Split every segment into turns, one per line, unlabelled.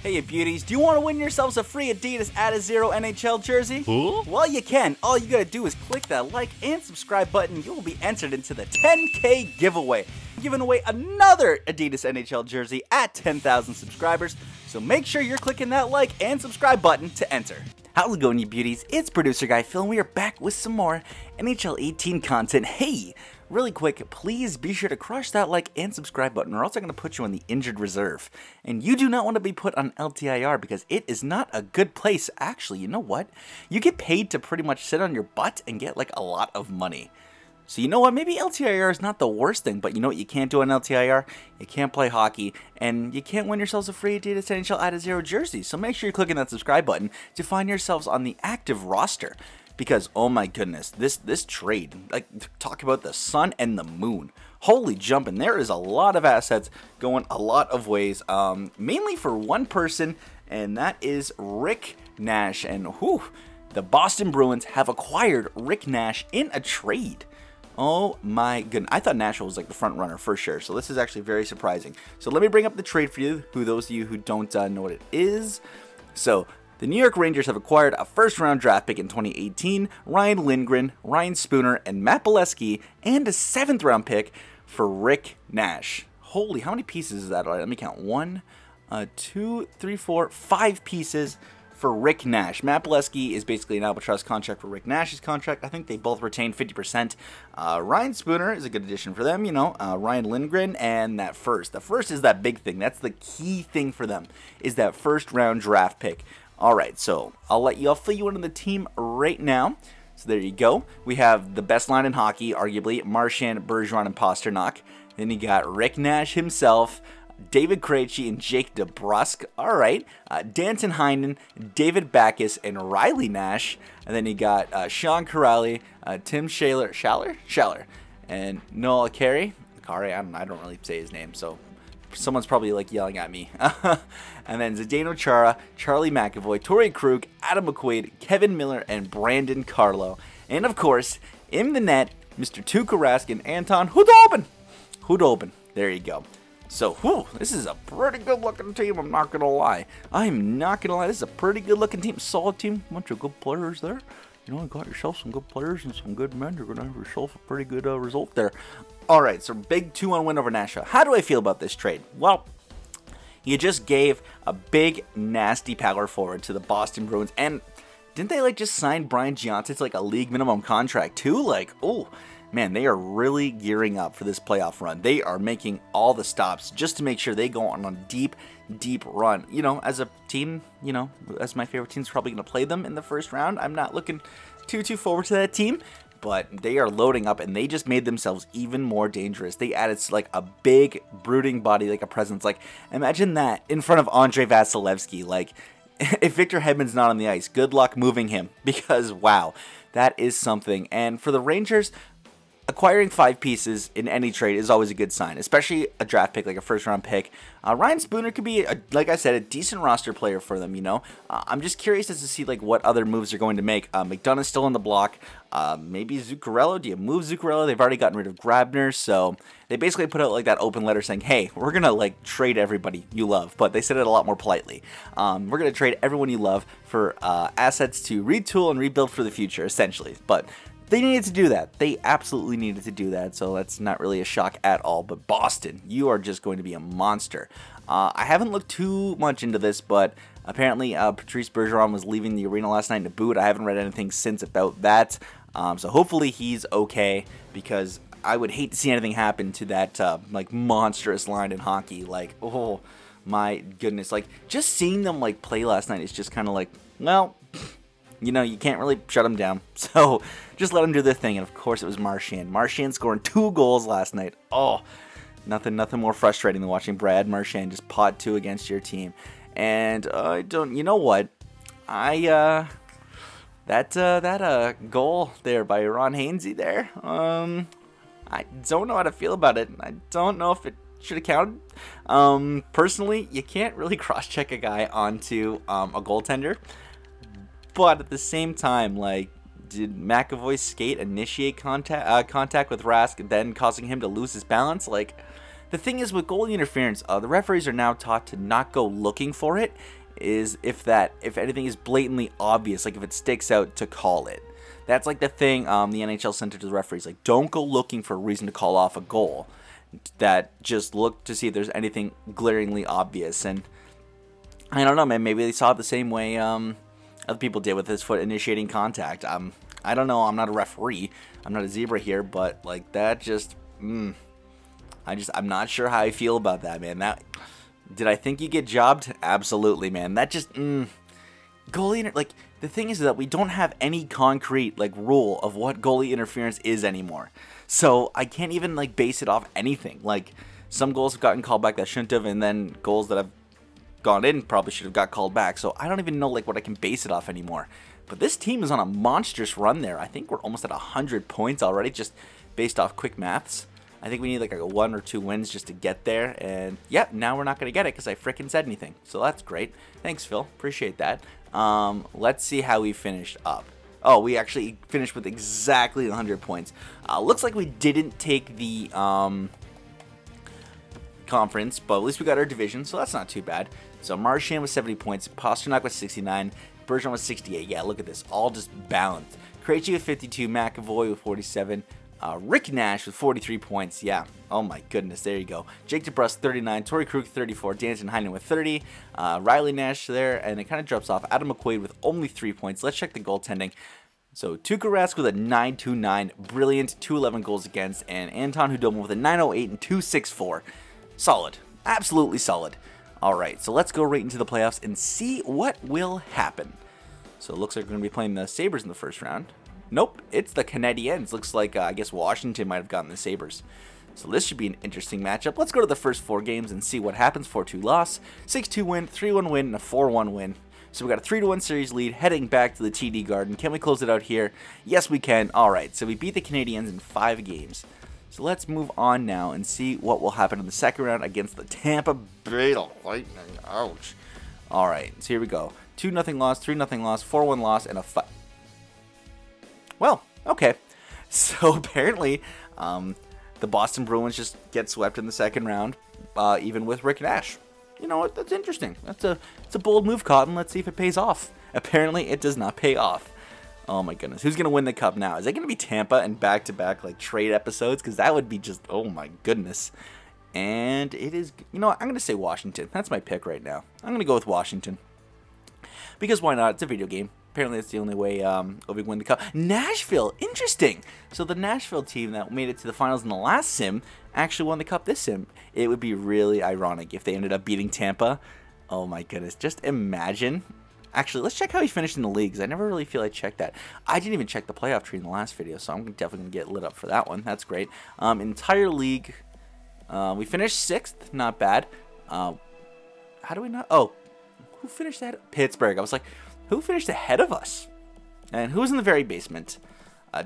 Hey beauties, do you want to win yourselves a free Adidas Add-A-Zero NHL jersey?
Huh?
Well, you can. All you gotta do is click that like and subscribe button. You will be entered into the 10K giveaway. I'm giving away another Adidas NHL jersey at 10,000 subscribers, so make sure you're clicking that like and subscribe button to enter. How's it going, you beauties? It's producer guy Phil, and we are back with some more NHL 18 content. Hey, really quick, please be sure to crush that like and subscribe button, or else I'm going to put you on the injured reserve. And you do not want to be put on LTIR because it is not a good place. Actually, you know what? You get paid to pretty much sit on your butt and get like a lot of money. So you know what, maybe LTIR is not the worst thing, but you know what you can't do on LTIR? You can't play hockey, and you can't win yourselves a free Adidas NHL Add-A-Zero jersey. So make sure you're clicking that subscribe button to find yourselves on the active roster. Because, oh my goodness, this trade, like, talk about the sun and the moon. Holy jumping, there is a lot of assets going a lot of ways, mainly for one person, and that is Rick Nash. And whew, the Boston Bruins have acquired Rick Nash in a trade. Oh my goodness, I thought Nashville was like the front runner for sure, so this is actually very surprising. So let me bring up the trade for you, those of you who don't know what it is. So the New York Rangers have acquired a first-round draft pick in 2018, Ryan Lindgren, Ryan Spooner, and Matt Bolesky, and a 7th-round pick for Rick Nash. Holy, how many pieces is that? All right, let me count. 1, 2, 3, 4, 5 pieces for Rick Nash. Matt Bolesky is basically an albatross contract for Rick Nash's contract. I think they both retain 50%. Ryan Spooner is a good addition for them, you know. Ryan Lindgren and that first. The first is that big thing. That's the key thing for them, is that first-round draft pick. All right, so I'll fill you in on the team right now. So there you go. We have the best line in hockey, arguably, Marchand, Bergeron, and Pasternak. Then you got Rick Nash himself, David Krejci, and Jake DeBrusk. All right. Danton Heinen, David Backes, and Riley Nash. And then you got Sean Kuraly, Tim Schaller, and Noel Carey. I don't really say his name, so someone's probably like yelling at me. And then Zdeno Chara, Charlie McAvoy, Torrey Krug, Adam McQuaid, Kevin Miller, and Brandon Carlo. And of course, in the net, Mr. Tuukka Rask and Anton Khudobin. There you go. So, whew, this is a pretty good-looking team, I'm not going to lie. I'm not going to lie, this is a pretty good-looking team. Solid team, bunch of good players there. You know, you got yourself some good players and some good men. You're going to have yourself a pretty good result there. All right, so big 2-1 win over Nashville. How do I feel about this trade? Well, you just gave a big, nasty power forward to the Boston Bruins. And didn't they, like, just sign Brian Giannis to, like, a league minimum contract, too? Like, oh, man, they are really gearing up for this playoff run. They are making all the stops just to make sure they go on a deep, deep run. You know, as a team, you know, as my favorite team's probably going to play them in the first round. I'm not looking too forward to that team, but they are loading up, and they just made themselves even more dangerous. They added, like, a big, brooding body, like a presence. Like, imagine that in front of Andrei Vasilevsky. Like, if Victor Hedman's not on the ice, good luck moving him, because, wow, that is something. And for the Rangers, acquiring 5 pieces in any trade is always a good sign, especially a draft pick, like a first-round pick. Ryan Spooner could be, like I said, a decent roster player for them, you know. I'm just curious as to see, like, what other moves they're going to make. McDonough's still on the block. Maybe Zuccarello. Do you move Zuccarello? They've already gotten rid of Grabner, so they basically put out, like, that open letter saying, hey, we're going to, like, trade everybody you love, but they said it a lot more politely. We're going to trade everyone you love for assets to retool and rebuild for the future, essentially, but they needed to do that. They absolutely needed to do that, so that's not really a shock at all. But Boston, you are just going to be a monster. I haven't looked too much into this, but apparently Patrice Bergeron was leaving the arena last night in a boot. I haven't read anything since about that, so hopefully he's okay, because I would hate to see anything happen to that like monstrous line in hockey. Like, oh my goodness, like just seeing them like play last night is just kind of like, well, you know, you can't really shut them down. So just let them do their thing. And of course it was Marchand. Marchand scoring 2 goals last night. Oh, nothing more frustrating than watching Brad Marchand just pot 2 against your team. And you know what? That goal there by Ron Hainsey there. I don't know how to feel about it. I don't know if it should have counted. Personally, you can't really cross-check a guy onto a goaltender. But at the same time, like, did McAvoy's skate initiate contact with Rask, then causing him to lose his balance? Like, The thing is with goalie interference, the referees are now taught to not go looking for it. Is if anything is blatantly obvious, like if it sticks out, to call it. That's like the thing the NHL sent to the referees, like don't go looking for a reason to call off a goal. That just look to see if there's anything glaringly obvious. And I don't know, man, maybe they saw it the same way other people did with his foot initiating contact. I don't know, I'm not a referee, I'm not a zebra here, but like that just, I'm not sure how I feel about that, man. Did I think you get jobbed? Absolutely, man. That just, goalie, like, the thing is that we don't have any concrete, like, rule of what goalie interference is anymore. So, I can't even, like, base it off anything. Like, some goals have gotten called back that shouldn't have, and then goals that have gone in probably should have got called back. So, I don't even know, like, what I can base it off anymore. But this team is on a monstrous run there. I think we're almost at 100 points already, just based off quick maths. I think we need like a 1 or 2 wins just to get there, and yeah, now we're not going to get it because I frickin' said anything. So that's great. Thanks, Phil. Appreciate that. Let's see how we finished up. Oh, we actually finished with exactly 100 points. Looks like we didn't take the conference, but at least we got our division, so that's not too bad. So Marchand was 70 points, Pasternak was 69, Bergeron was 68. Yeah, look at this. All just balanced. Krejci with 52, McAvoy with 47, Rick Nash with 43 points. Yeah. Oh my goodness. There you go. Jake DeBrusk 39. Torrey Krug 34. Danton Heinen with 30. Riley Nash there. And it kind of drops off. Adam McQuaid with only 3 points. Let's check the goaltending. So Tuukka Rask with a 9.29. Brilliant. 211 goals against. And Anton Hudobin with a 9.08 and 2.64. Solid. Absolutely solid. Alright. So let's go right into the playoffs and see what will happen. So it looks like we're going to be playing the Sabres in the first round. Nope, it's the Canadiens. Looks like, I guess Washington might have gotten the Sabres. So this should be an interesting matchup. Let's go to the first 4 games and see what happens. 4-2 loss, 6-2 win, 3-1 win, and a 4-1 win. So we got a 3-1 series lead heading back to the TD Garden. Can we close it out here? Yes, we can. All right, so we beat the Canadiens in 5 games. So let's move on now and see what will happen in the second round against the Tampa Bay Lightning. Ouch. All right, so here we go. 2-0 loss, 3-0 loss, 4-1 loss, and a 5. Well, okay. So apparently, the Boston Bruins just get swept in the second round, even with Rick Nash. You know what? That's interesting. It's a bold move, Cotton. Let's see if it pays off. Apparently, it does not pay off. Oh my goodness, who's gonna win the cup now? Is it gonna be Tampa and back-to-back like trade episodes? Because that would be just, oh my goodness. And it is. You know what? I'm gonna say Washington. That's my pick right now. I'm gonna go with Washington. Because why not? It's a video game. Apparently, that's the only way we win the cup. Nashville, interesting. So the Nashville team that made it to the finals in the last sim actually won the cup this sim. It would be really ironic if they ended up beating Tampa. Oh my goodness, just imagine. Actually, let's check how he finished in the league, because I never really feel I checked that. I didn't even check the playoff tree in the last video, so I'm definitely going to get lit up for that one. That's great. Entire league, we finished 6th, not bad. How do we not? Oh, who finished that? Pittsburgh. I was like, who finished ahead of us? And who's in the very basement?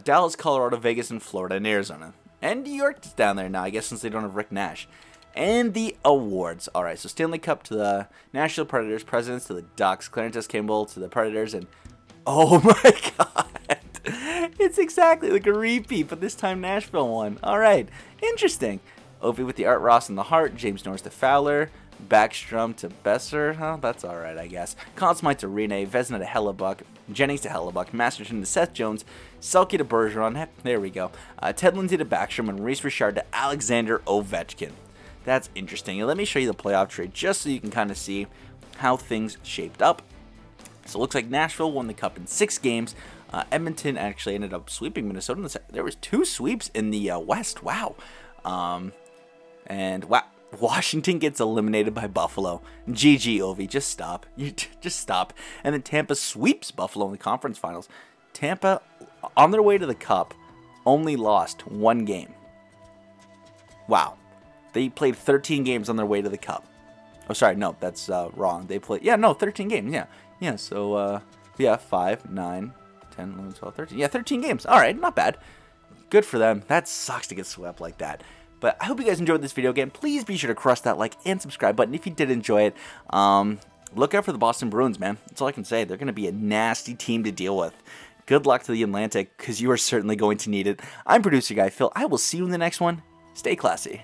Dallas, Colorado, Vegas, and Florida, and Arizona. And New York's down there now, I guess, since they don't have Rick Nash. And the awards. Alright, so Stanley Cup to the Nashville Predators, Presidents to the Ducks, Clarence S. Kimball to the Predators, and oh my god! It's exactly like a repeat, but this time Nashville won. Alright, interesting. Ovi with the Art Ross and the Hart, James Norris to Fowler, Backstrom to Besser, huh? That's alright, I guess. Conn Smythe to Rene, Vezina to Hellebuck, Jennings to Hellebuck, Masterton to Seth Jones, Selke to Bergeron, there we go. Ted Lindsay to Backstrom, and Reese Richard to Alexander Ovechkin. That's interesting. And let me show you the playoff trade just so you can kind of see how things shaped up. So it looks like Nashville won the cup in 6 games. Edmonton actually ended up sweeping Minnesota. There was 2 sweeps in the West. Wow. And wow. Washington gets eliminated by Buffalo. GG, Ovi. Just stop. Just stop. And then Tampa sweeps Buffalo in the conference finals. Tampa, on their way to the cup, only lost 1 game. Wow. They played 13 games on their way to the cup. Oh, sorry. No, that's wrong. They played... Yeah, no, 13 games. Yeah. Yeah, so, yeah, 5, 9, 10, 11, 12, 13. Yeah, 13 games. All right, not bad. Good for them. That sucks to get swept like that. But I hope you guys enjoyed this video again. Please be sure to crush that like and subscribe button if you did enjoy it. Look out for the Boston Bruins, man. That's all I can say. They're going to be a nasty team to deal with. Good luck to the Atlantic, because you are certainly going to need it. I'm producer guy Phil. I will see you in the next one. Stay classy.